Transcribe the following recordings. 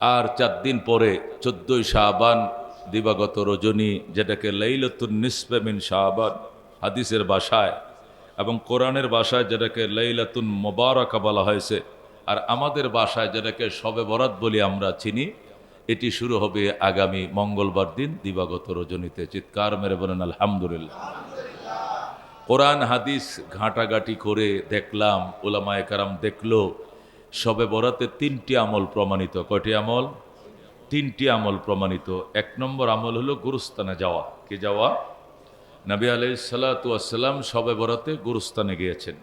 আর 4 দিন পরে 14ই শাবান দিবাগত রজনী, যেটাকে লাইলাতুন নিসফে মিন শাবান হাদিসের ভাষায় এবং কোরআনের ভাষায় যেটাকে লাইলাতুন মুবারাকা বলা হয়েছে, আর আমাদের ভাষায় যেটাকে শবে বরাত বলি আমরা চিনি, এটি শুরু হবে আগামী মঙ্গলবার দিন দিবাগত রজনীতে। চিৎকার মেরে বলেন আলহামদুলিল্লাহ। কোরআন হাদিস ঘাঁটাঘাঁটি করে দেখলাম, ওলামায়ে কেরাম দেখলো, শবে বরাতে 3টি আমল প্রমাণিত। কয়টি আমল? 3টি আমল প্রমাণিত। 1 নম্বর আমল হলো গুরুস্থানে যাওয়া। কি যাওয়া? নবী আলাইহিস সালাতু ওয়াস সালাম শবে বরাতে গুরুস্থানে গিয়েছেন।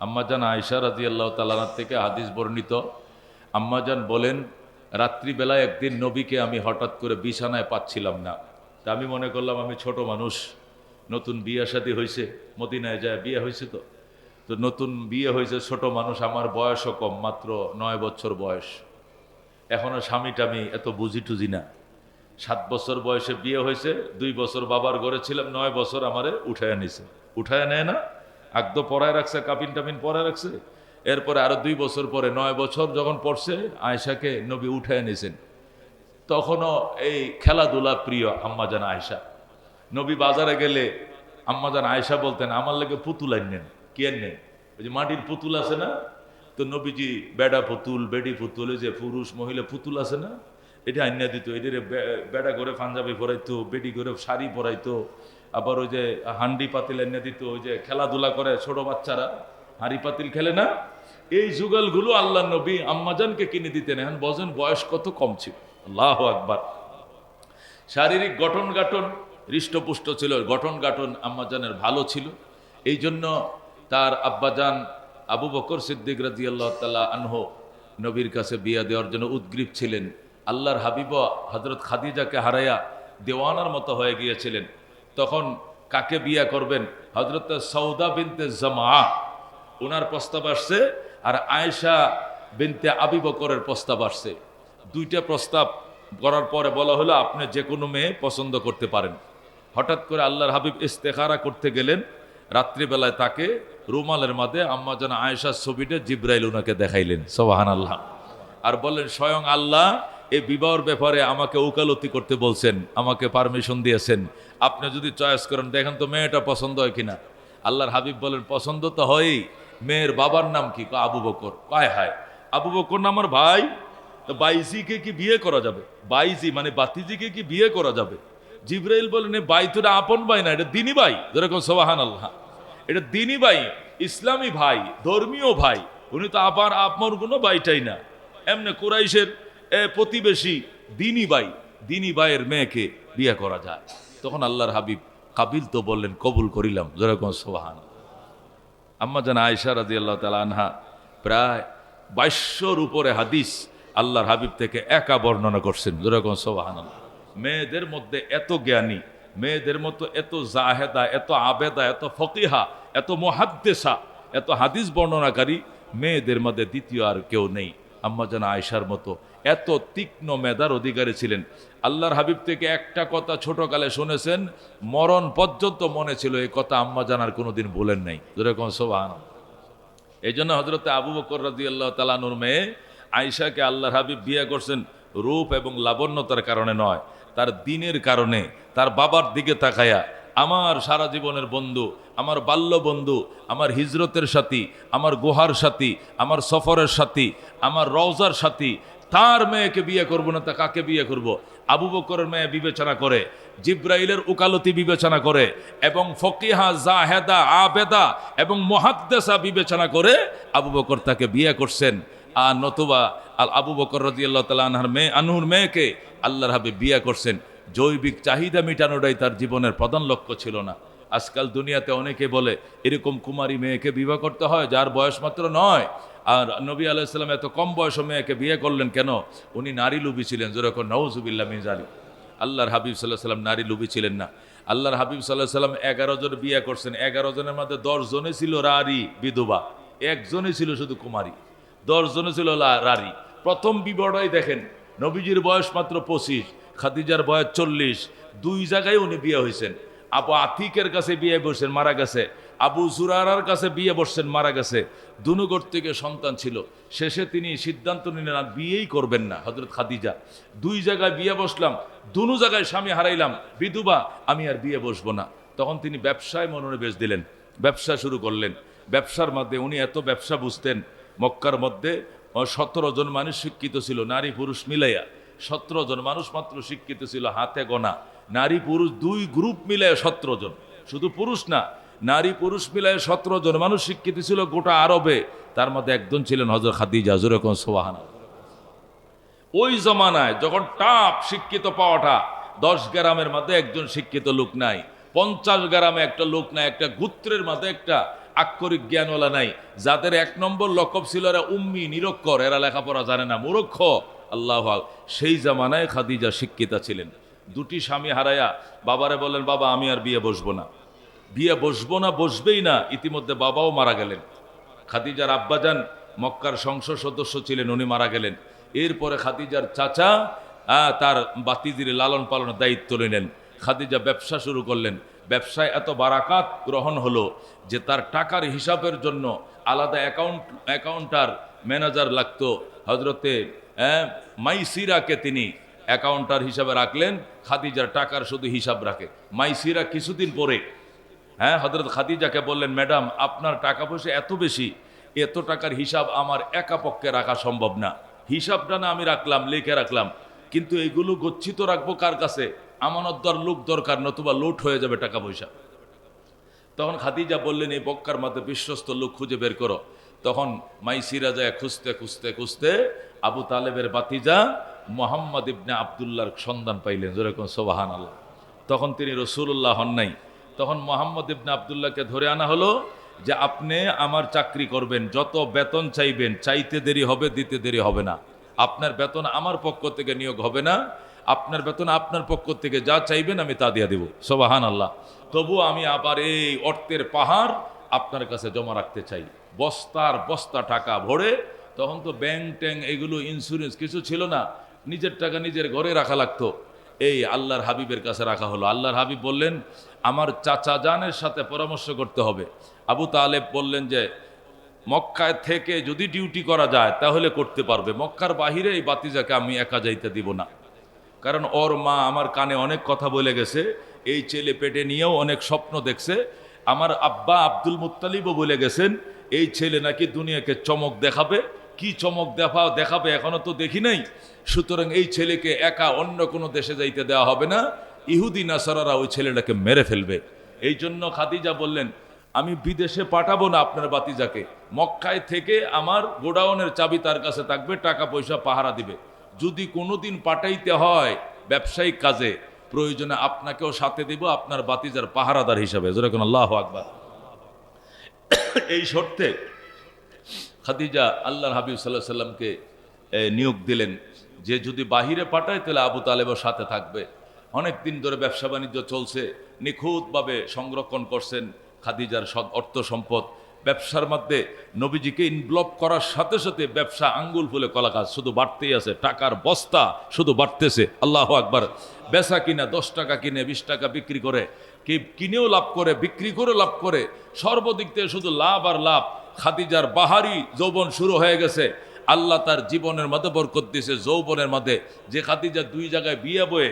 আম্মাজান আয়েশা রাদিয়াল্লাহু তাআলা আনহা থেকে হাদিস বর্ণিত, আম্মাজান বলেন, রাত্রিবেলায় একদিন নবীকে আমি হঠাৎ করে বিছানায় পাচ্ছিলাম না। তা আমি মনে করলাম আমি ছোট মানুষ, নতুন বিয়ে শাদী হয়েছে, মদিনায় যায় বিয়ে হয়েছে, তো নতুন বিয়ে হয়েছে, ছোট মানুষ, আমার বয়সও কম, মাত্র 9 বছর বয়স, এখনো স্বামী টামি এত বুঝি টুজি না। 7 বছর বয়সে বিয়ে হয়েছে, 2 বছর বাবার ঘরে ছিলাম, 9 বছর আমারে উঠায় নিছে। উঠায় নেয় না, আগদ পরায় রাখছে, কাপিন টাপিন পরায় রাখছে। এরপরে আরো 2 বছর পরে 9 বছর যখন পড়ছে, আয়েশাকে নবী উঠায় নিয়েছেন। তখনও এই খেলাধুলা প্রিয় আম্মাজান আয়েশা। নবী বাজারে গেলে আম্মাজান আয়েশা বলতেন, আমার লাগে পুতুল আনেন। কি আনেন? ওই যে মাটির পুতুল আছে না, তো নবীজি বেড়া পুতুল, বেডি পুতুল, ওই যে পুরুষ মহিলা পুতুল আছে না, এটা আইনা দিত। এদের বেড়া করে পাঞ্জাবি পরাইতো, বেডি করে শাড়ি পরাইতো, আবার ওই যে হান্ডি পাতিল আইনা দিত। ওই যে খেলাধুলা করে ছোট বাচ্চারা, হাঁড়ি পাতিল খেলে না, এই যুগলগুলো আল্লাহ নবী আম্মাজানকে কিনে দিতেন। এখন বজেন বয়স কত কম ছিল। আল্লাহু আকবার। শারীরিক গঠন গাঠন হৃষ্টপুষ্ট ছিল, গঠন গাঠন আম্মাজানের ভালো ছিল। এই জন্য তার আব্বাজান আবু বকর সিদ্দিক রাদিয়াল্লাহু তাআলা আনহু নবীর কাছে বিয়া দেওয়ার জন্য উদ্গ্রীব ছিলেন। আল্লাহর হাবিব হযরত খাদিজাকে হারায়া দেওয়ানার মতো হয়ে গিয়েছিলেন। তখন কাকে বিয়া করবেন? হযরত সৌদা বিনতে জামা, ওনার প্রস্তাব আসছে, আর আয়েশা বিনতে আবি বকরের প্রস্তাব আসছে। 2টা প্রস্তাব করার পরে বলা হলো, আপনি যে কোনো মেয়ে পছন্দ করতে পারেন। হঠাৎ করে আল্লাহর হাবিব ইস্তেখারা করতে গেলেন। রাত্রিবেলায় তাকে রুমালের মাঝে আম্মাজান আয়েশার ছবিটা জিব্রাইল ওনাকে দেখাইলেন। সুবহানাল্লাহ। আর বললেন, স্বয়ং আল্লাহ এই বিবাহের ব্যাপারে আমাকে ওকালতি করতে বলছেন, আমাকে পারমিশন দিয়েছেন। আপনি যদি চয়েস করেন, দেখেন তো মেয়েটা পছন্দ হয় কিনা। আল্লাহর হাবিব বলেন, পছন্দ তো হয়ই। মেয়ের বাবার নাম কি? আবু বকর। কয় হায়, আবু বকর না আমার ভাই, তো বাইজিকে কি বিয়ে করা যাবে? বাইজি মানে বাতিজিকে কি বিয়ে করা যাবে? জিব্রাইল বলেন, ভাই তোরা আপন ভাই না, এটা দিনী ভাই। যেরকম সুবহানাল্লাহ, এটা দিনী ভাই, ইসলামী ভাই, ধর্মীয় ভাই। উনি তো আবার আপনার কোনো ভাইটাই না, এমনি কুরাইশের প্রতিবেশী দিনী ভাই। দিনী ভাইয়ের মেয়েকে বিয়ে করা যায়। তখন আল্লাহর হাবিব কাবিল তো বললেন, কবুল করিলাম। যেরকম সুবহানাল্লাহ। আম্মাজান আয়েশা রাদিয়াল্লাহু তাআলা আনহা প্রায় 2200-র উপরে হাদিস আল্লাহর হাবিব থেকে একা বর্ণনা করছেন। যেরকম সুবহানাল্লাহ। মেয়েদের মধ্যে এত জ্ঞানী, মেয়েদের মতো এত জাহেদা, এত আবেদা, এত ফকিহা, এত মুহাদ্দিসা, এত হাদিস বর্ণনাকারী মেয়েদের মধ্যে দ্বিতীয় আর কেউ নেই আম্মাজান আয়েশার মতো। এত তীক্ষ্ণ মেধার অধিকারী ছিলেন। আল্লাহর হাবিব থেকে একটা কথা ছোটকালে শুনেছেন, মরণ পর্যন্ত মনে ছিল। এই কথা আম্মাজান আর কোনোদিন বলেন নাই। যেরকম সুবহানাল্লাহ। এই জন্য হযরত আবু বকর রাদিয়াল্লাহু তাআলা আনহুর মেয়ে আয়েশাকে আল্লাহর হাবিব বিয়ে করছেন রূপ এবং লাবণ্যতার কারণে নয়, তার দ্বীনের কারণে। তার বাবার দিকে তাকায়া, আমার সারা জীবনের বন্ধু, আমার বাল্য বন্ধু, আমার হিজরতের সাথী, আমার গুহার সাথী, আমার সফরের সাথী, আমার রওজার সাথী, তার মেয়েকে বিয়ে করব না, তা কাকে বিয়ে করব? আবু বকরের মেয়ে বিবেচনা করে, জিব্রাইলের উকালতি বিবেচনা করে, এবং ফকিহা, জাহেদা, আবেদা এবং মুহাদ্দিসা বিবেচনা করে আবু বকর তাকে বিয়ে করছেন। আর নতুবা আবু বকর রাদিয়াল্লাহু তাআলা আনহুর মেয়েকে আল্লাহর হাবিব বিয়ে করছেন। জৈবিক চাহিদা মেটানোটাই তার জীবনের প্রধান লক্ষ্য ছিল না। আজকাল দুনিয়াতে অনেকে বলে এরকম কুমারী মেয়েকে বিবাহ করতে হয় যার বয়স মাত্র 9। আর নবী আলাইহিস সালাম এত কম বয়সে মেয়েকে বিয়ে করলেন কেন? উনি নারী লুবি ছিলেন। যেরকম নাউজুবিল্লাহ মিন যালিক। আল্লাহর হাবিব সাল্লাল্লাহু আলাইহি ওয়াসাল্লাম নারী লুবি ছিলেন না। আল্লাহর হাবিব সাল্লাল্লাহু আলাইহি ওয়াসাল্লাম 11 জন বিয়ে করছেন। 11 জনের মধ্যে 10 জনে ছিল রারি বিধবা, একজনই ছিল শুধু কুমারী। 10 জনে ছিল রারি। প্রথম বিবাহটাই দেখেন, নবীজির বয়স মাত্র 25, খাদিজার বয়স 40, 2 জায়গায় উনি বিয়ে হয়েছেন। আবু আতিকের কাছে বিয়ে বসছেন, মারা গেছে। আবু জুরারার কাছে বিয়ে বসছেন, মারা গেছে। দুনুগর থেকে সন্তান ছিল। শেষে তিনি সিদ্ধান্ত নিলেন আর বিয়েই করবেন না। হযরত খাদিজা, 2 জায়গায় বিয়ে বসলাম, দুনো জায়গায় স্বামী হারাইলাম, বিধবা, আমি আর বিয়ে বসবো না। তখন তিনি ব্যবসায় মনোনিবেশ দিলেন, ব্যবসা শুরু করলেন। ব্যবসার মধ্যে উনি এত ব্যবসা বুঝতেন। মক্কার মধ্যে 17 জন মানুষ শিক্ষিত ছিল, নারী পুরুষ মিলাইয়া 17 জন মানুষ মাত্র শিক্ষিত ছিল, হাতে গোনা। নারী পুরুষ 2 গ্রুপ মিলাইয়া 17 জন, শুধু পুরুষ না, নারী পুরুষ মিলাইয়া 17 জন মানুষ শিক্ষিত ছিল গোটা আরবে। তার মধ্যে একজন ছিলেন হযরত খাদিজা। যেরকম সুবহানাল্লাহ। ওই জমানায় যখন টাপ শিক্ষিত পাওয়াটা, 10 গ্রামের মধ্যে একজন শিক্ষিত লোক নাই, 50 গ্রামে একটা লোক নাই, একটা গোত্রের মধ্যে একটা আক্ষরিক জ্ঞানওয়ালা নাই, যাদের 1 নম্বর লকব ছিল এরা উম্মি, নিরক্ষর, এরা লেখাপড়া জানে না, মূর্খ। আল্লাহ, সেই জামানায় খাদিজা শিক্ষিতা ছিলেন। 2টি স্বামী হারায়া বাবারে বললেন, বাবা আমি আর বিয়ে বসবো না, বিয়ে বসবো না, বসবেই না। ইতিমধ্যে বাবাও মারা গেলেন। খাদিজার আব্বাজান মক্কার সংসদ সদস্য ছিলেন, উনি মারা গেলেন। এরপরে খাদিজার চাচা তার বাতিজির লালন পালনের দায়িত্ব নিলেন। খাদিজা ব্যবসা শুরু করলেন। ব্যবসায় এত বারাকাত গ্রহণ হলো যে তার টাকার হিসাবের জন্য আলাদা অ্যাকাউন্টার ম্যানেজার লাগতো। হজরতে মাইসিরাকে তিনি অ্যাকাউন্টার হিসাবে রাখলেন, খাদিজার টাকার শুধু হিসাব রাখে। মাইসিরা কিছুদিন পরে হযরত খাদিজাকে বললেন, ম্যাডাম আপনার টাকা পয়সা এত বেশি, এত টাকার হিসাব আমার একা পক্ষে রাখা সম্ভব না। হিসাবটা না আমি রাখলাম, লিখে রাখলাম, কিন্তু এইগুলো গচ্ছিত রাখবো কার কাছে? আমানতদার লোক দরকার, নতুবা লুট হয়ে যাবে টাকা পয়সা। তখন খাদিজা বললেন, এই মক্কার মধ্যে বিশ্বস্ত লোক খুঁজে বের করো। তখন মাইসিরা যায় খুঁজতে খুঁজতে খুঁজতে আবু তালেবের বাতিজা মুহাম্মদ ইবনে আবদুল্লাহর সন্ধান পাইলেন। যেরকম সুবহানাল্লাহ। তখন তিনি রাসূলুল্লাহ হন নাই। তখন মুহাম্মদ ইবনে আবদুল্লাহকে ধরে আনা হলো যে আপনি আমার চাকরি করবেন, যত বেতন চাইবেন, চাইতে দেরি হবে, দিতে দেরি হবে না। আপনার বেতন আমার পক্ষ থেকে নিয়োগ হবে না, আপনার বেতন আপনার পক্ষ থেকে যা চাইবেন আমি তা দিয়ে দেব। সুবহানাল্লাহ। তবু আমি আবার এই অর্থের পাহাড় আপনার কাছে জমা রাখতে চাই। বস্তার বস্তা টাকা ভরে। তখন তো ব্যাংক ট্যাঙ্ক এগুলো ইন্স্যুরেন্স কিছু ছিল না, নিজের টাকা নিজের ঘরে রাখা লাগতো। এই আল্লাহর হাবিবের কাছে রাখা হলো। আল্লাহর হাবিব বললেন, আমার চাচা জানের সাথে পরামর্শ করতে হবে। আবু তালেব বললেন যে মক্কায় থেকে যদি ডিউটি করা যায় তাহলে করতে পারবে, মক্কার বাহিরে এই বাতিজাকে আমি একা যাইতে দিব না। কারণ ওর মা আমার কানে অনেক কথা বলে গেছে, এই ছেলে পেটে নিয়েও অনেক স্বপ্ন দেখছে। আমার আব্বা আব্দুল মুত্তালিবও বলে গেছেন এই ছেলে নাকি দুনিয়াকে চমক দেখাবে। কি চমক দেখাবে এখনো তো দেখি নাই। সুতরাং এই ছেলেকে একা অন্য কোনো দেশে যাইতে দেওয়া হবে না, ইহুদি নাসারারা ওই ছেলেটাকে মেরে ফেলবে। এই জন্য খাদিজা বললেন, আমি বিদেশে পাঠাবো না আপনার বাতিজাকে, মক্কায় থেকে আমার গোডাউনের চাবি তার কাছে থাকবে, টাকা পয়সা পাহারা দিবে। যদি কোনোদিন পাঠাইতে হয় ব্যবসায়িক কাজে, প্রয়োজনে আপনাকেও সাথে দিব, আপনার বাতিজার পাহারাদার হিসাবে। যেরকম আল্লাহু আকবার। এই শর্তে খাদিজা আল্লাহর হাবিব সাল্লাল্লাহু আলাইহি সাল্লামকে নিয়োগ দিলেন যে যদি বাহিরে পাঠায় তাহলে আবু তালেবও সাথে থাকবে। অনেক দিন ধরে ব্যবসা বাণিজ্য চলছে, নিখুঁতভাবে সংরক্ষণ করছেন খাদিজার অর্থ সম্পদ। ব্যবসার মধ্যে নবীজিকে ইনভলভ করার সাথে সাথে ব্যবসা আঙ্গুল ফুলে কলা গাছ শুধু বাড়তেই আছে, টাকার বস্তা শুধু বাড়তেছে। আল্লাহু আকবার। বেচা কিনা 10 টাকা কিনে 20 টাকা বিক্রি করে, কে কিনেও লাভ করে, বিক্রি করে লাভ করে, সর্বদিক থেকে শুধু লাভ আর লাভ। খাদিজার বাহারি যৌবন শুরু হয়ে গেছে। আল্লাহ তার জীবনের মধ্যে বরকত দিয়েছে যৌবনের মধ্যে। যে খাদিজা 2 জায়গায় বিয়ে বয়ে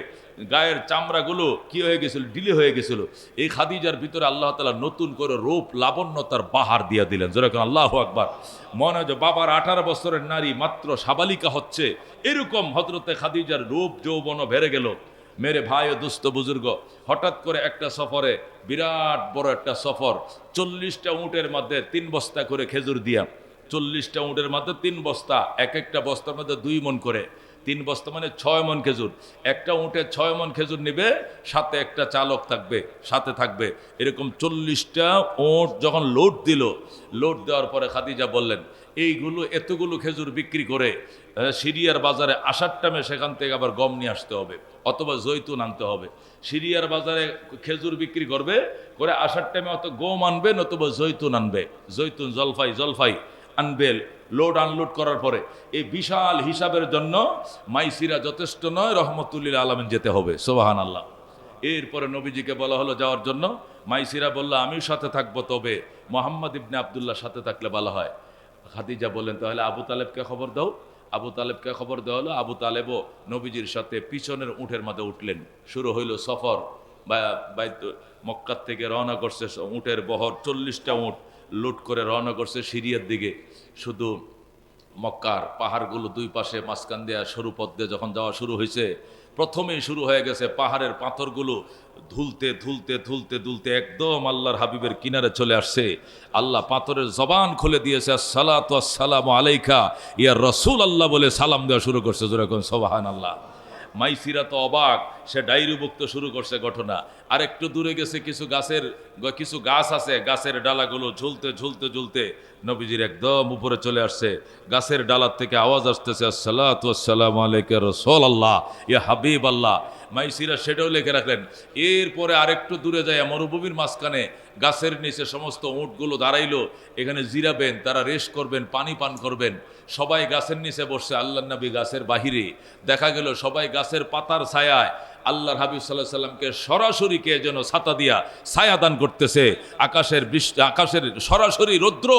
গায়ের চামড়াগুলো কি হয়ে গেছিল, ডিলে হয়ে গেছিল, এই খাদিজার ভিতরে আল্লাহ তাআলা নতুন করে রূপ লাবণ্যতার বাহার দিয়ে দিলেন। যেরকম আল্লাহু আকবার। মনে হয় যে বাবার 18 বছরের নারী মাত্র সাবালিকা হচ্ছে, এরকম হযরতে খাদিজার রূপ যৌবনও বেড়ে গেল। মেরে ভাই ও দুস্থ বুজুর্গ, হঠাৎ করে একটা সফরে, বিরাট বড় একটা সফর, 40টা উটের মধ্যে 3 বস্তা করে খেজুর দিয়া, 40টা উটের মধ্যে 3 বস্তা, এক একটা বস্তার মধ্যে 2 মণ করে, 3 বস্তা মানে 6 মণ খেজুর। একটা উটে 6 মণ খেজুর নেবে, সাথে একটা চালক থাকবে, সাথে থাকবে। এরকম 40টা উট যখন লোড দিল, লোড দেওয়ার পরে খাদিজা বললেন, এইগুলো এতগুলো খেজুর বিক্রি করে সিরিয়ার বাজারে আসার টাইমে সেখান থেকে আবার গম নিয়ে আসতে হবে, অথবা জৈতুন আনতে হবে। সিরিয়ার বাজারে খেজুর বিক্রি করবে, করে আসার টাইমে অত গম আনবে, নতুবা জৈতুন আনবে, জৈতুন জলফাই আনবে। লোড আনলোড করার পরে এই বিশাল হিসাবের জন্য মাইসিরা যথেষ্ট নয়, রহমতুল্লিল আলামিন যেতে হবে। সুবহানাল্লাহ। এরপরে নবীজিকে বলা হলো যাওয়ার জন্য। মাইসিরা বলল আমিও সাথে থাকবো, তবে মোহাম্মদ ইবনে আবদুল্লাহ সাথে থাকলে ভালো হয়। খাদিজা বললেন তাহলে আবু তালেবকে খবর দাও। আবু তালেবকে খবর দেওয়া হলো। আবু তালেবও নবীজির সাথে পিছনের উটের মধ্যে উঠলেন। শুরু হইল সফর। মক্কার থেকে রওনা করছে উটের বহর, 40টা উট লুট করে রওনা করছে সিরিয়ার দিকে। শুধু মক্কার পাহাড়গুলো দুই পাশে মাঝখান দেয়া সরু পথ দিয়ে যখন যাওয়া শুরু হয়েছে, প্রথমেই শুরু হয়ে গেছে পাহাড়ের পাথরগুলো ধুলতে ধুলতে ধুলতে ধুলতে একদম আল্লাহর হাবিবের কিনারে চলে আসছে। আল্লাহ পাথরের জবান খুলে দিয়েছে, আসসালাতু আসসালামু আলাইকা ইয়া রাসূল আল্লাহ বলে সালাম দেওয়া শুরু করছে। যেরকম সুবহানাল্লাহ। মাইসিরা তো অবাক, সে ডায়েরিভুক্ত শুরু করছে ঘটনা। আর একটু দূরে গেছে কিছু গাছ আছে, গাছের ডালাগুলো ঝুলতে ঝুলতে ঝুলতে নবীজির একদম উপরে চলে আসছে। গাছের ডালার থেকে আওয়াজ আসতেছে, আসসালাতু আসসালামু আলাইকা রাসূলুল্লাহ ইয়া হাবিব আল্লাহ। মাইসিরা সেটাও লিখে রাখলেন। এরপরে আরেকটু দূরে যায় মরুভূমির মাঝখানে গাছের নিচে সমস্ত উটগুলো দাঁড়াইলো, এখানে জিরাবেন, তারা রেস্ট করবেন, পানি পান করবেন। সবাই গাছের নিচে বসছে, আল্লাহর নবী গাছের বাহিরে। দেখা গেল সবাই গাছের পাতার ছায়ায় আল্লাহর হাবিব সাল্লাল্লাহু আলাইহি সাল্লামকে সরাসরি কে যেন ছাতা দিয়া ছায়া দান করতেছে। আকাশের সরাসরি রৌদ্র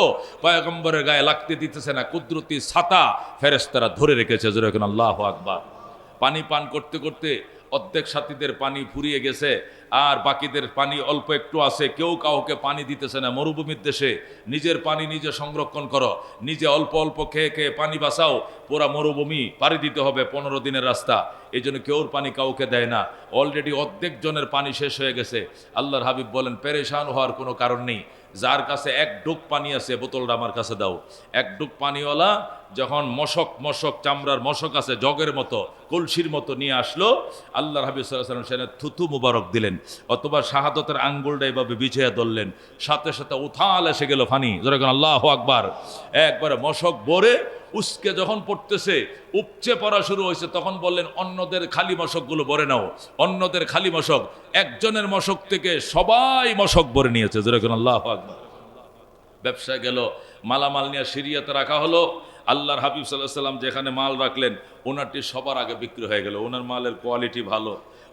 পয়গম্বরের গায়ে লাগতে দিতেছে না, কুদরতি ছাতা ফেরেশতারা ধরে রেখেছে। যেরকম আল্লাহু আকবার। পানি পান করতে করতে অর্ধেক সাথীদের পানি ফুরিয়ে গেছে, আর বাকিদের পানি অল্প একটু আছে। কেউ কাউকে পানি দিতেছে না। মরুভূমির দেশে নিজের পানি নিজে সংরক্ষণ করো, নিজে অল্প অল্প খেয়ে খেয়ে পানি বাঁচাও। পুরা মরুভূমি পাড়ি দিতে হবে, 15 দিনের রাস্তা। এই জন্য কেউর পানি কাউকে দেয় না। অলরেডি অর্ধেক জনের পানি শেষ হয়ে গেছে। আল্লাহর হাবিব বলেন পেরেশান হওয়ার কোনো কারণ নেই। যার কাছে এক ডুক পানি আছে বোতলটা আমার কাছে দাও। এক ডুক পানিওয়ালা যখন মশক চামড়ার মশক আছে জগের মতো কলসির মতো নিয়ে আসলো, আল্লাহর হাবিব সাল্লাল্লাহু আলাইহি ওয়াসাল্লাম সেখানে থুতু মুবারক দিলেন, অথবা শাহাদতের আঙ্গুলটা এভাবে বিছিয়ে ধরলেন। সাথে সাথে উথাল এসে গেল পানি। যেরকম আল্লাহু আকবার। একবারে মশক ভরে উসকে যখন পড়তেছে, উপচে পড়া শুরু হয়েছে, তখন বললেন অন্যদের খালি মশকগুলো ভরে নাও। অন্যদের খালি মশক, একজনের মশক থেকে সবাই মশক ভরে নিয়েছে। যেরকম আল্লাহু আকবার। ব্যবসায় গেল, মালামাল নিয়ে সিরিয়াতে রাখা হলো। আল্লাহর হাবিব সাল্লাল্লাহু আলাইহি সাল্লাম যেখানে মাল রাখলেন, ওনারটি সবার আগে বিক্রি হয়ে গেল। ওনার মালের কোয়ালিটি ভালো,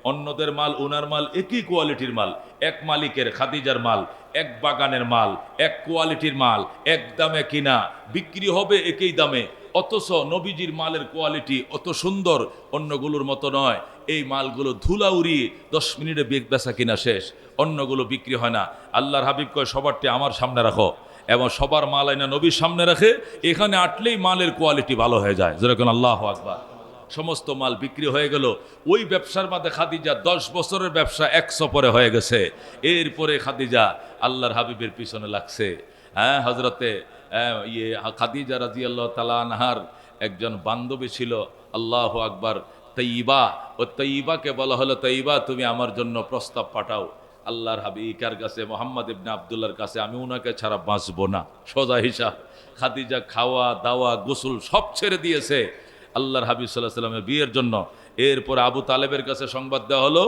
অন্যদের মাল ওনার মাল একই কোয়ালিটির মাল। এক মালিকের খাদিজার মাল, এক বাগানের মাল, এক কোয়ালিটির মাল, এক দামে কিনা, বিক্রি হবে একই দামে। অথচ নবীজির মালের কোয়ালিটি অত সুন্দর, অন্যগুলোর মতো নয়। এই মালগুলো ধুলা উড়িয়ে 10 মিনিটে বেচা কিনা শেষ, অন্যগুলো বিক্রি হয় না। আল্লাহর হাবিব কয় সবারটি আমার সামনে রাখো, এবং সবার মাল আইনা নবীর সামনে রাখে। এখানে আটলেই মালের কোয়ালিটি ভালো হয়ে যায়। যেরকম আল্লাহু আকবার। সমস্ত মাল বিক্রি হয়ে গেল। ওই ব্যবসার মধ্যে খাদিজা 10 বছরের ব্যবসা 100 পরে হয়ে গেছে। এরপরে খাদিজা আল্লাহর হাবিবের পিছনে লাগছে। হ্যাঁ, হজরতে খাদিজা রাদিয়াল্লাহু তাআলা আনহার একজন বান্ধবী ছিল, আল্লাহু আকবার, তৈবা। ও তৈবাকে বলা হলো, তৈবা তুমি আমার জন্য প্রস্তাব পাঠাও। আল্লাহর হাবিবের কাছে, মোহাম্মদ ইবনে আবদুল্লাহর কাছে, আমি উনাকে ছাড়া বাঁচবো না। সোজা হিসাব। খাদিজা খাওয়া দাওয়া গোসল সব ছেড়ে দিয়েছে আল্লাহর হাবিব সাল্লাল্লাহু আলাইহি সাল্লামের বিয়ের জন্য। এরপর আবু তালেবের কাছে সংবাদ দেওয়া হলো।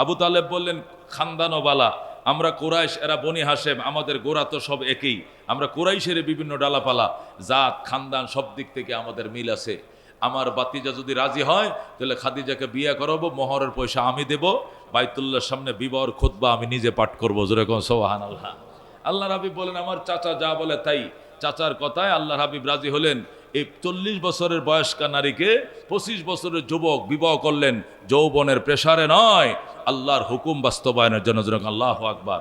আবু তালেব বললেন খানদানো বালা, আমরা কুরাইশ, এরা বনি হাশেম, আমাদের গোড়া তো সব একই। আমরা কুরাইশের বিভিন্ন ডালাপালা, জাত, খানদান সব দিক থেকে আমাদের মিল আছে। আমার বাতিজা যদি রাজি হয় তাহলে খাদিজাকে বিয়ে করাবো, মোহরের পয়সা আমি দেব, বাইতুল্লাহর সামনে বিবাহর খুতবা আমি নিজে পাঠ করবো। যেরকম সুবহানাল্লাহ। আল্লাহর হাবিব বলেন আমার চাচা যা বলে তাই। চাচার কথায় আল্লাহর হাবিব রাজি হলেন। এই 40 বছরের বয়স্কা নারীকে 25 বছরের যুবক বিবাহ করলেন, যৌবনের প্রেসারে নয়, আল্লাহর হুকুম বাস্তবায়নের জন্য। যেরকম আল্লাহু আকবার।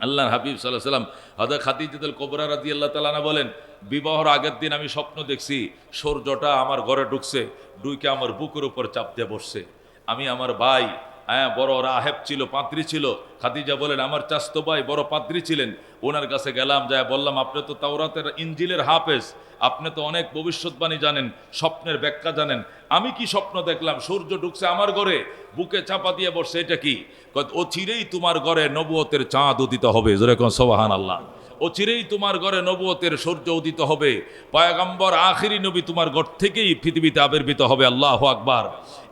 আল্লাহর হাবিব সাল্লাল্লাহু আলাইহি ওয়াসাল্লাম হযরত খাদিজাতুল কুবরা রাদিয়াল্লাহু তাআলা আনহা বলেন, বিবাহের আগের দিন আমি স্বপ্ন দেখছি সূর্যটা আমার ঘরে ঢুকছে, ঢুকে আমার বুকের উপর চাপ দিয়ে বসছে। আমি আমার ভাই, বড় রাহেব ছিল, পাদ্রী ছিল। খাদিজা বলেন আমার চাচতো ভাই বড় পাদ্রী ছিলেন, ওনার কাছে গেলাম, যায় বললাম আপনি তো তাওরাতের ইনজিলের হাফেজ, আপনি তো অনেক ভবিষ্যৎবাণী জানেন, স্বপ্নের ব্যাখ্যা জানেন। আমি কি স্বপ্ন দেখলাম সূর্য ঢুকছে আমার ঘরে, বুকে চাপা দিয়ে বসছে, এটা কি? ও চিরেই তোমার ঘরে নবুয়তের চাঁদ উদিত হবে। যেরকম সুবহানাল্লাহ। ও চিরেই তোমার ঘরে নবুয়তের সূর্য উদিত হবে, পয়গম্বর আখিরি নবী তোমার ঘর থেকেই পৃথিবীতে আবির্ভূত হবে। আল্লাহু আকবার।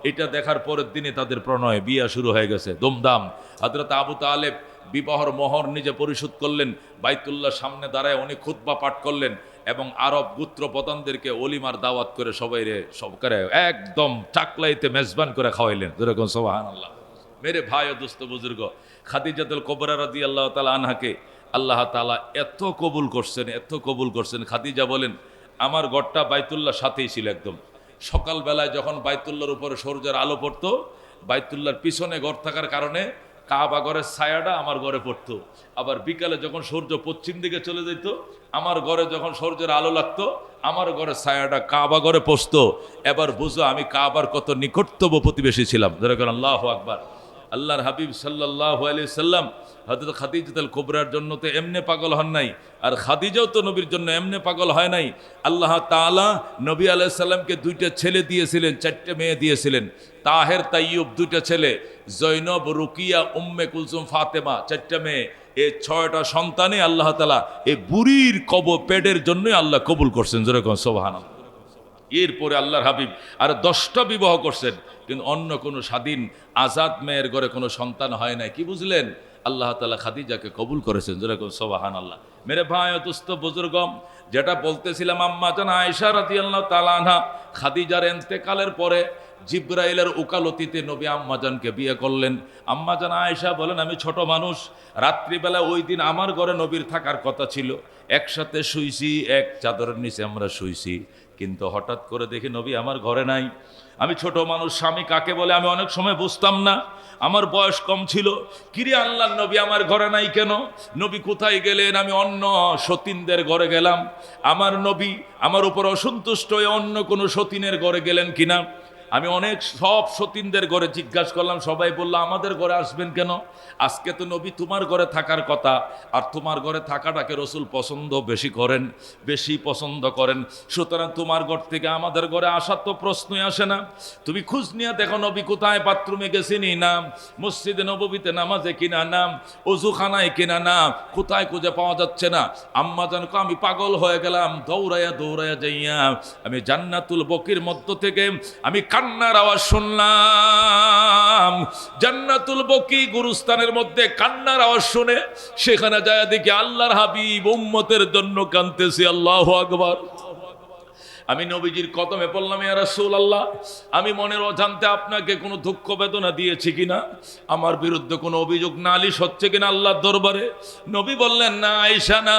এটা দেখার পরের দিনে তাদের প্রণয়, বিয়া শুরু হয়ে গেছে দুমদাম। হযরত আবু তালেব বিবাহর মোহর নিজে পরিশোধ করলেন, বাইতুল্লাহর সামনে দাঁড়ায় উনি খুতবা পাঠ করলেন, এবং আরব গোত্র প্রধানদেরকে অলিমার দাওয়াত করে সবাইরে সবকারে একদম চাকলাইতে মেজবান করে খাওয়াইলেন। যেরকম সুবহানাল্লাহ। মেরে ভাই ও দোস্ত বুজুর্গ, খাদিজাতুল কুবরা রাদিয়াল্লাহু তাআলা আনহাকে আল্লাহ তাআলা এত কবুল করছেন। খাদিজা বলেন, আমার ঘরটা বাইতুল্লাহর সাথেই ছিল একদম। সকালবেলায় যখন বাইতুল্লাহর উপরে সূর্যের আলো পড়তো, বাইতুল্লাহর পিছনে ঘর থাকার কারণে কাবা ঘরের ছায়াটা আমার ঘরে পড়তো। আবার বিকালে যখন সূর্য পশ্চিম দিকে চলে যেত, আমার ঘরে যখন সূর্যের আলো লাগতো, আমার ঘরের ছায়াটা কাবা ঘরে পড়তো। এবার বুঝো আমি কাবার কত নিকটতম প্রতিবেশী ছিলাম। যেরকম আল্লাহু আকবার। আল্লাহর হাবিব সাল্লাল্লাহু আলাইহি সাল্লাম হযরত খাদিজাতুল কুবরার জন্য তো এমনি পাগল হন নাই, আর খাদিজাও তো নবীর জন্য এমনি পাগল হয় নাই। আল্লাহ তাআলা নবী আলাইহিস সালামকে দুইটা ছেলে দিয়েছিলেন, চারটে মেয়ে দিয়েছিলেন। তাহের, তাইয়ুব দুইটা ছেলে, জৈনব, রুকিয়া, উম্মে কুলসুম, ফাতেমা, চারটা মেয়ে। এই 6টা সন্তানে আল্লাহ তাআলা এই বুড়ির পেটের জন্যই আল্লাহ কবুল করছেন। যেরকম সুবহানাল্লাহ। এরপরে আল্লাহর হাবিব আর 10টা বিবাহ করছেন, কিন্তু অন্য কোনো স্বাধীন আজাদ মেয়ের ঘরে কোনো সন্তান হয় নাই। কি বুঝলেন? আল্লাহ তাআলা খাদিজাকে কবুল করেছেন। যেরকম সুবহানাল্লাহ। মেরে ভাই ও দোস্ত বুজুর্গম, যেটা বলতেছিলাম, আম্মা জান আয়েশা রাদিয়াল্লাহু তাআলা আনহা খাদিজার ইন্তেকালের পরে জিবরাইলের উকালতিতে নবী আম্মাজানকে বিয়ে করলেন। আম্মাজান আয়েশা বলেন, আমি ছোট মানুষ, রাত্রিবেলা ওই দিন আমার ঘরে নবীর থাকার কথা ছিল, একসাথে শুইছি, এক চাদরের নিচে আমরা শুইছি, কিন্তু হঠাৎ করে দেখি নবী আমার ঘরে নাই। আমি ছোট মানুষ, স্বামী কাকে বলে আমি অনেক সময় বুঝতাম না, আমার বয়স কম ছিল। কিরে আল্লাহর নবী আমার ঘরে নাই কেন? নবী কোথায় গেলেন? আমি অন্য সতীনদের ঘরে গেলাম, আমার নবী আমার উপর অসন্তুষ্ট হয়ে অন্য কোনো সতীনের ঘরে গেলেন কিনা। আমি অনেক সব সতীনদের ঘরে জিজ্ঞাসা করলাম, সবাই বললো আমাদের ঘরে আসবেন কেন? আজকে তো নবী তোমার ঘরে থাকার কথা, আর তোমার ঘরে থাকাটাকে রসুল বেশি পছন্দ করেন, সুতরাং তোমার ঘর থেকে আমাদের ঘরে আসার তো প্রশ্নই আসে না। তুমি খোঁজ নিয়ে দেখো নবী কোথায়, বাথরুমে গেছিনি না, মসজিদে নববীতে নামাজে কিনা না, অজুখানায় কিনা না, কোথায় খুঁজে পাওয়া যাচ্ছে না। আম্মা জানকো আমি পাগল হয়ে গেলাম, দৌড়াইয়া যাইয়া আমি জান্নাতুল বকির মধ্য থেকে আমি কান্নার আওয়াজ শুনলাম। জান্নাতুল বকি গুরুস্থানের মধ্যে কান্নার আওয়াজ শুনে সেখানে যায় দেখি আল্লাহর হাবিব উম্মতের জন্য কাঁদতেছে। আল্লাহু আকবার। আমি নবীজির কদমে পড়লাম, ইয়া রাসূলুল্লাহ, আমি মনের অজান্তে আপনাকে কোনো দুঃখ বেদনা দিয়েছি কিনা, আমার বিরুদ্ধে কোনো অভিযোগ নালিশ হচ্ছে কিনা আল্লাহর দরবারে? নবী বললেন, না আয়েশা না,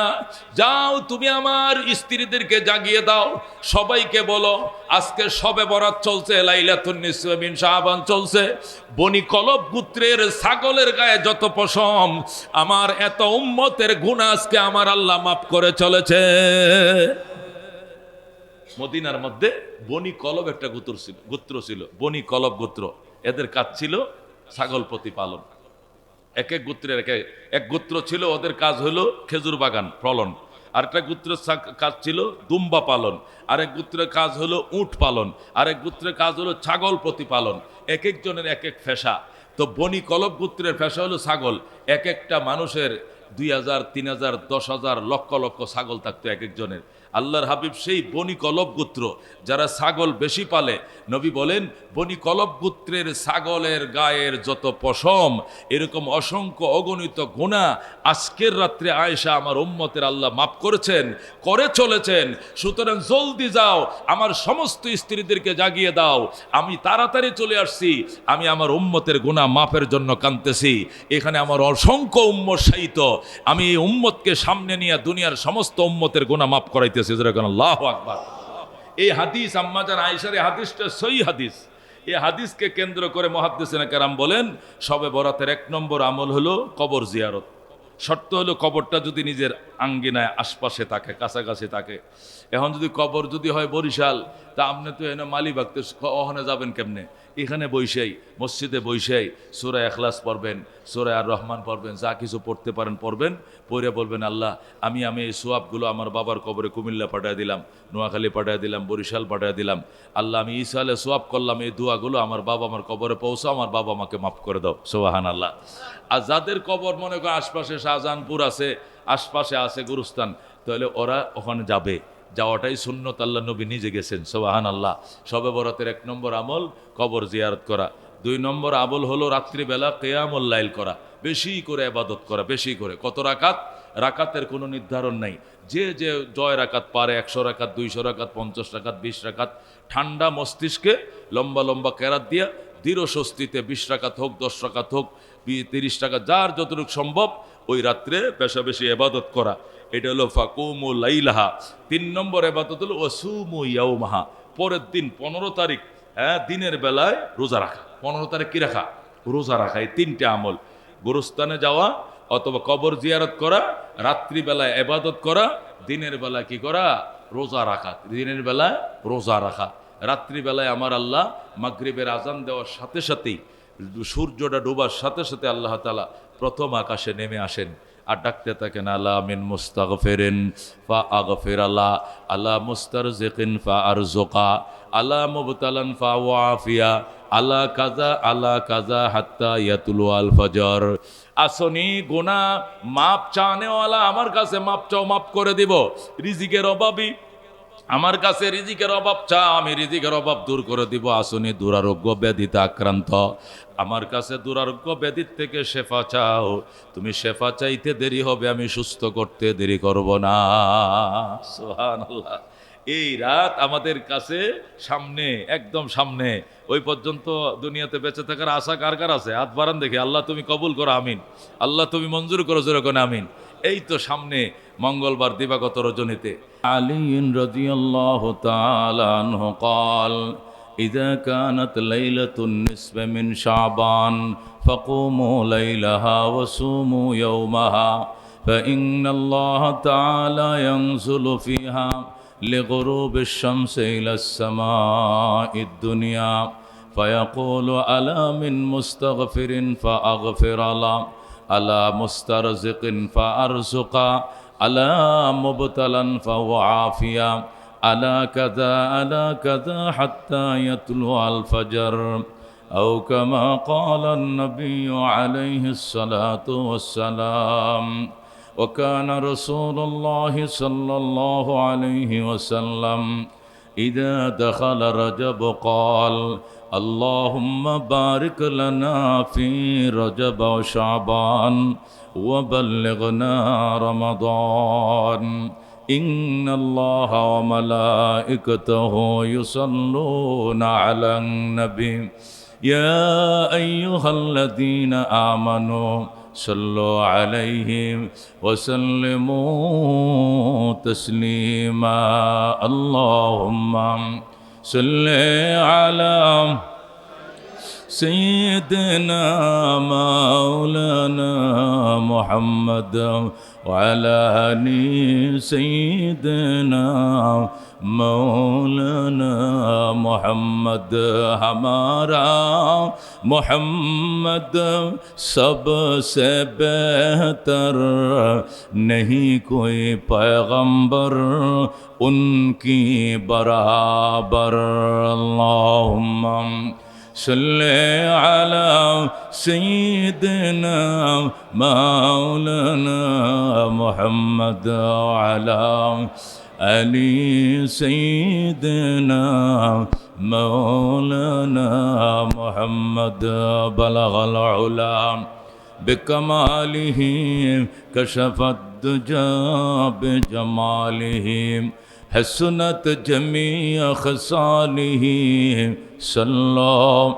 যাও তুমি আমার স্ত্রীদেরকে জাগিয়ে দাও, সবাইকে বলো আজকে শবে বরাত চলছে, লাইলাতুন নিসফ মিন শাবান চলছে, বনি কলব গোত্রের ছাগলের গায়ে যত পশম, আমার এত উম্মতের গুনাহ আজকে আমার আল্লাহ মাফ করে চলেছে। মদিনার মধ্যে বনি কলব একটা গোত্র ছিল, বনি কলব গোত্র। এদের কাজ ছিল ছাগল প্রতিপালন। এক এক গোত্রের এক গোত্র ছিল, ওদের কাজ হলো খেজুর বাগান ফলন। আরেকটা গোত্রের কাজ ছিল দুম্বা পালন, আরেক গোত্রের কাজ হলো উট পালন, আরেক গোত্রের কাজ হলো ছাগল প্রতিপালন। এক একজনের এক এক পেশা। তো বনি কলব গোত্রের পেশা হলো ছাগল। এক একটা মানুষের 2000, 3000, 10,000, লক্ষ লক্ষ ছাগল থাকতো এক একজনের। আল্লাহর হাবিব সেই বনি কলব গোত্র যারা ছাগল বেশি পালে, নবী বলেন বনি কলব গোত্রের ছাগলের গায়ের যত পশম, এরকম অসংখ্য অগণিত গুনাহ আজকের রাত্রে আয়েশা আমার উম্মতের আল্লাহ মাফ করেছেন, করে চলেছেন। সুতরাং জলদি যাও, আমার সমস্ত স্ত্রীদেরকে জাগিয়ে দাও, আমি তাড়াতাড়ি চলে আসছি, আমি আমার উম্মতের গুনাহ মাফের জন্য কাঁদতেছি। এখানে আমার অসংখ্য উম্মত শায়িত, আমি এই উম্মতকে সামনে নিয়ে দুনিয়ার সমস্ত উম্মতের গুনাহ মাফ করাইতেছি। আল্লাহু আকবার। এই হাদিস আম্মা জান আয়েশার এই হাদিসটা সহিহ হাদিস। এই হাদিসকে কেন্দ্র করে মুহাদ্দিসিনে কেরাম বলেন, শবে বরাতের 1 নম্বর আমল হলো কবর জিয়ারত। শর্ত হলো কবরটা যদি নিজের আঙ্গিনায় আশপাশে থাকে, কাছাকাছি থাকে। এখন যদি কবর যদি হয় বরিশাল, তা আপনি তো এনে মালিবাগতে ওখানে যাবেন কেমনে? এখানে বৈশাই, মসজিদে বৈশাই সূরা ইখলাস পড়বেন, সূরা আর রহমান পড়বেন, যা কিছু পড়তে পারেন পড়বেন, পড়ে বলবেন আল্লাহ আমি এই সোয়াবগুলো আমার বাবার কবরে কুমিল্লা পাঠিয়ে দিলাম, নোয়াখালী পাঠিয়ে দিলাম, বরিশাল পাঠিয়ে দিলাম। আল্লাহ আমি ইসালে সোয়াব করলাম, এই দোয়াগুলো আমার বাবা আমার কবরে পৌঁছাও, আমার বাবা আমাকে মাফ করে দাও। সুবহানাল্লাহ। আর যাদের কবর মনে করেন আশপাশে শাহজাহানপুর আছে, আশপাশে আছে গুরুস্থান, তাহলে ওরা ওখানে যাবে, যাওয়াটাই সুন্নত। আল্লাহ নবী নিজে গেছেন। সুবহানাল্লাহ। শবে বরাতের 1 নম্বর আমল কবর জিয়ারত করা। 2 নম্বর আমল হলো রাত্রিবেলা কিয়ামুল লাইল করা, বেশি করে ইবাদত করা, বেশি করে। কত রাকাত? রাকাতের কোনো নির্ধারণ নাই, যে জয় রাকাত পারে, 100 রাকাত, 200 রাকাত, 50 রাকাত, 20 রাকাত, ঠান্ডা মস্তিষ্কে লম্বা লম্বা কেরাত দিয়া দৃঢ় স্বস্তিতে 20 রাকাত হোক, 10 রাকাত হোক, 30 টাকা, যার যতটুকু সম্ভব ওই রাত্রে বেশা বেশি এবাদত করা। এটা হলো ফাকুমু লাইলাহা। 3 নম্বর এবাদত হলো ওয়াসুমু ইয়াউমাহা, পরের দিন 15 তারিখ, হ্যাঁ, দিনের বেলায় রোজা রাখা। 15 তারিখ কি রাখা? রোজা রাখা। এই 3টে আমল, গোরস্থানে যাওয়া অথবা কবর জিয়ারত করা, রাত্রিবেলায় এবাদত করা, দিনের বেলা কি করা? রোজা রাখা। দিনের বেলায় রোজা রাখা, রাত্রিবেলায় আমার আল্লাহ মাগরিবের আজান দেওয়ার সাথে সাথেই, সূর্যটা ডোবার সাথে সাথে আল্লাহ তাআলা প্রথম আকাশে নেমে আসেন আর ডাকতে থাকেন, আলা মিন মুস্তাগফিরিন ফা আগফির আলা, আলা মুস্তারজিকিন ফা আরজুকা, আলা মুবতালান ফা ওয়াফিয়া, আলা কাজা হাত্তা ইয়াতুলু আল ফজর। আসনি গুনাহ মাপ চানেওয়ালা, আমার কাছে মাপ চাও, মাপ করে দিব। রিজিকের অভাবী, আমার কাছে রিজিকের অভাব চা, আমি রিজিকের অভাব দূর করে দিব। আসনি দুরারোগ্য ব্যাধিতে আক্রান্ত, আমার কাছে দুরারোগ্য ব্যাধির থেকে শেফা চাও, তুমি শেফা চাইতে দেরি হবে, আমি সুস্থ করতে দেরি করব না। সুবহানাল্লাহ। এই রাত আমাদের কাছে সামনে, একদম সামনে। ওই পর্যন্ত দুনিয়াতে বেঁচে থাকার আশা কার কার আছে? হাত বাড়ান দেখি। আল্লাহ তুমি কবুল করো, আমিন। আল্লাহ তুমি মঞ্জুর করো, জোরে কোন আমিন। এই তো সামনে মঙ্গলবার দিবাগত রজনীতে আলী রাদিয়াল্লাহু তাআলা আনহু قال إذا كانت ليلة النصف من شعبان فقوموا ليلها وصوموا يومها فإن الله تعالى ينزل فيها لغروب الشمس إلى السماء الدنيا فيقول ألا من مستغفر فأغفر له، ألا مسترزق فأرزق، ألا مبتلا فأعافيا، ألا كذا حتى يطلع الفجر، أو كما قال النبي عليه الصلاة والسلام. وكان رسول الله صلى الله عليه وسلم إذا دخل رجب قال اللهم بارك لنا في رجب وشعبان وبلغنا رمضان إن الله وملائكته يصلون على النبي يا أيها الذين آمنوا صلوا عليه وسلموا تسليما اللهم صل على سيدنا مولانا محمد وعلى آل سيدنا مولانا محمد. हमारा मोहम्मद सबसे बेहतर नहीं कोई पैगंबर उनकी बराबर. अल्लाहुम्मा सल्ले अला सय्यिदिना मौलाना मुहम्मद अला आलि सय्यिदिना मौलाना मुहम्मद. बलगल उला बिकमालिहि कशफत दुजा बिजमालिहि हसनत जमीअ खसालिहि सल्लल्लाहु.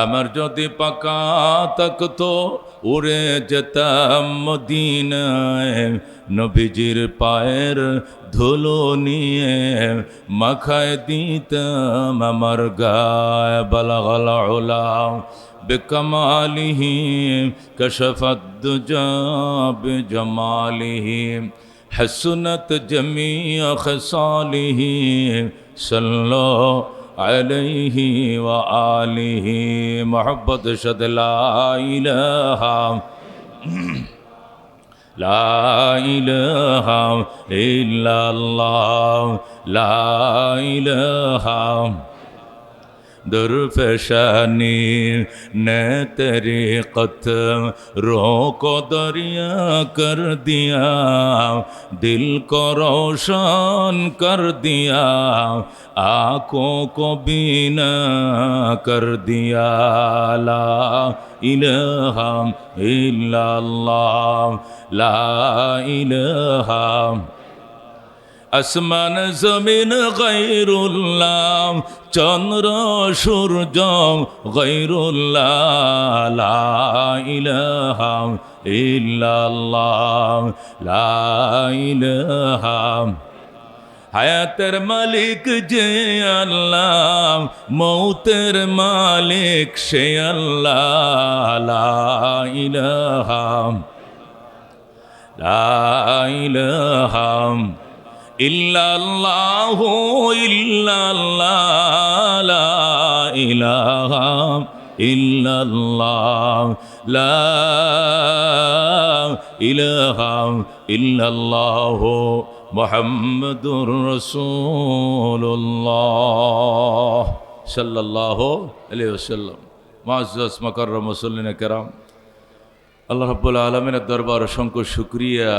আমার যদি পাকা থাকতো উড়ে যেতাম মদিনায়, নবীজির পায়ের ধুলো নিয়ে মাখায় দিতাম আমার গায়ে. বালাগাল উলা বিকামালিহি কশফত দুজা বিজমালিহি हसनत जमीअ खसालिहि सल्लल्लाहु अलैहि व आलिहि. मोहब्बत शद ला इलाहा इल्लल्लाह ला इलाहा दुर्फशानी ने तरीक़त रूह को दरिया कर दिया, दिल को रोशन कर दिया, आँखों को बीना कर दिया. ला इलाहा इल्लल्लाह ला इलाहा. আসমান জমিন গায়রুল্লাহ চন্দ্র সূর্য গৈরুল্লাহ লা ইলাহা ইল্লাল্লাহ লা ইলাহা হায়াতের মালিক যে আল্লাহ মৌতের মালিক সে আল্লাহ লা ইলাহা লা ইলাহা ইল্লাল্লাহু ইল্লাল্লাহ লা ইলাহা ইল্লাল্লাহ লা ইলাহা ইল্লাল্লাহু মুহাম্মাদুর রাসূলুল্লাহ সাল্লাল্লাহু আলাইহি ওয়াসাল্লাম। মুআজ্জাজ মুকাররম মুসল্লিনে কেরাম, আল্লাহ রাব্বুল আলামিনের দরবার অসংখ্য শুকরিয়া।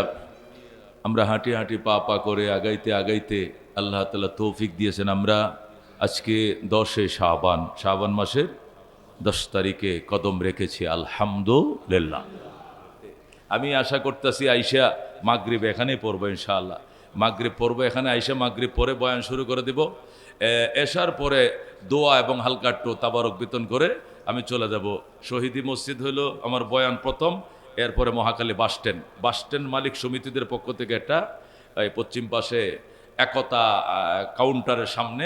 আমরা হাঁটি হাঁটি পা পা করে আগাইতে আগাইতে আল্লাহ তাআলা তৌফিক দিয়েছেন। আমরা আজকে 10 শাবান মাসের 10 তারিখে কদম রেখেছি, আলহামদুলিল্লাহ। আমি আশা করতেছি আইসা মাগরিব এখানেই পড়বো ইনশাআল্লাহ। মাগরিব পড়বো এখানে, আইসা মাগরিব পরে বয়ান শুরু করে দিব। এশার পরে দোয়া এবং হালকা একটু তাবারক বিতরণ করে আমি চলে যাব। শহীদি মসজিদ হইল আমার বয়ান প্রথম, এরপরে মহাখালী বাসস্ট্যান্ড মালিক সমিতিদের পক্ষ থেকে একটা এই পশ্চিম পাশে একতা কাউন্টারের সামনে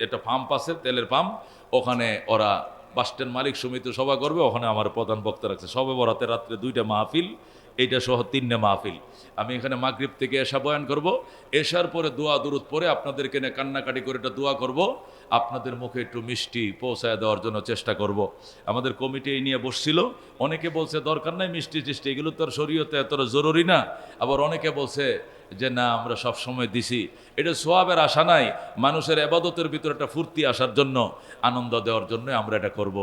একটা পাম্প আছে, তেলের পাম্প, ওখানে ওরা বাসস্ট্যান্ড মালিক সমিতি সভা করবে। ওখানে আমার প্রধান বক্তা রাখছে। সবে বরাতে রাত্রে 2টা মাহফিল, এইটা সহ 3টে মাহফিল। আমি এখানে মাগরিব থেকে এশা বয়ান করব। এশার পরে দোয়া দুরুদ পরে আপনাদেরকে নিয়ে কান্নাকাটি করে এটা দোয়া করব। আপনাদের মুখে একটু মিষ্টি পৌঁছায় দেওয়ার জন্য চেষ্টা করব। আমাদের কমিটি এই নিয়ে বসছিল। অনেকে বলছে দরকার নাই মিষ্টি টিষ্টি, এগুলো তো আর শরীয়তে এতটা জরুরি না। আবার অনেকে বলছে যে না আমরা সব সময় দিছি। এটা সোয়াবের আশা নাই, মানুষের ইবাদতের ভিতরে একটা ফুর্তি আসার জন্য, আনন্দ দেওয়ার জন্য আমরা এটা করব।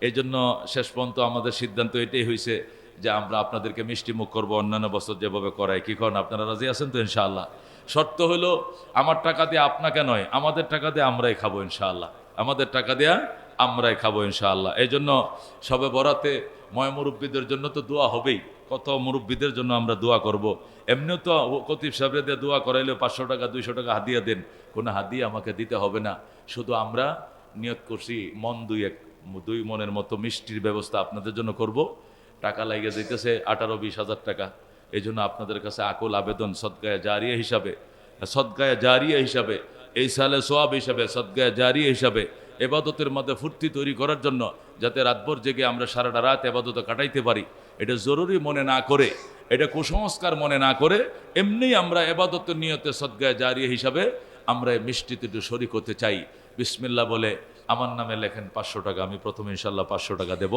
এই জন্য শেষ পর্যন্ত আমাদের সিদ্ধান্ত এটাই হয়েছে যে আমরা আপনাদেরকে মিষ্টি মুখ করবো অন্যান্য বছর যেভাবে করাই। কি করেন আপনারা রাজি আছেন তো? ইনশাআল্লাহ। শর্ত হলো আমার টাকা দিয়ে আপনাকে নয়, আমাদের টাকা দিয়ে আমরাই খাবো ইনশাআল্লাহ। আমাদের টাকা দিয়ে আমরাই খাবো ইনশাআল্লাহ। এই জন্য সবে বরাতে ময় মুরব্বীদের জন্য তো দোয়া হবেই, কত মুরব্বীদের জন্য আমরা দোয়া করব। এমনিও তো কতিব সাহেবরে দিয়ে দোয়া করাইলে 500 টাকা 200 টাকা হাদিয়া দেন, কোনো হাদিয়া আমাকে দিতে হবে না। শুধু আমরা নিয়ত করছি মন দুই মনের মতো মিষ্টির ব্যবস্থা আপনাদের জন্য করব। টাকা লাগিয়ে যেতেছে 18-20 হাজার টাকা। এই জন্য আপনাদের কাছে আকুল আবেদন, সদকায়ে জারিয়া হিসাবে এই সালে সোয়াব হিসাবে, সদকায়ে জারিয়া হিসাবে এবাদতের মধ্যে ফুর্তি তৈরি করার জন্য, যাতে রাতভর জেগে আমরা সারাটা রাত এবাদত কাটাইতে পারি, এটা জরুরি মনে না করে, এটা কুসংস্কার মনে না করে, এমনি আমরা এবাদতের নিয়তে সদকায়ে জারিয়া হিসাবে আমরা এই মিষ্টিতে একটু শরীক হতে চাই। বিসমিল্লাহ বলে আমার নামে লেখেন 500 টাকা। আমি প্রথমে ইনশাল্লাহ 500 টাকা দেব।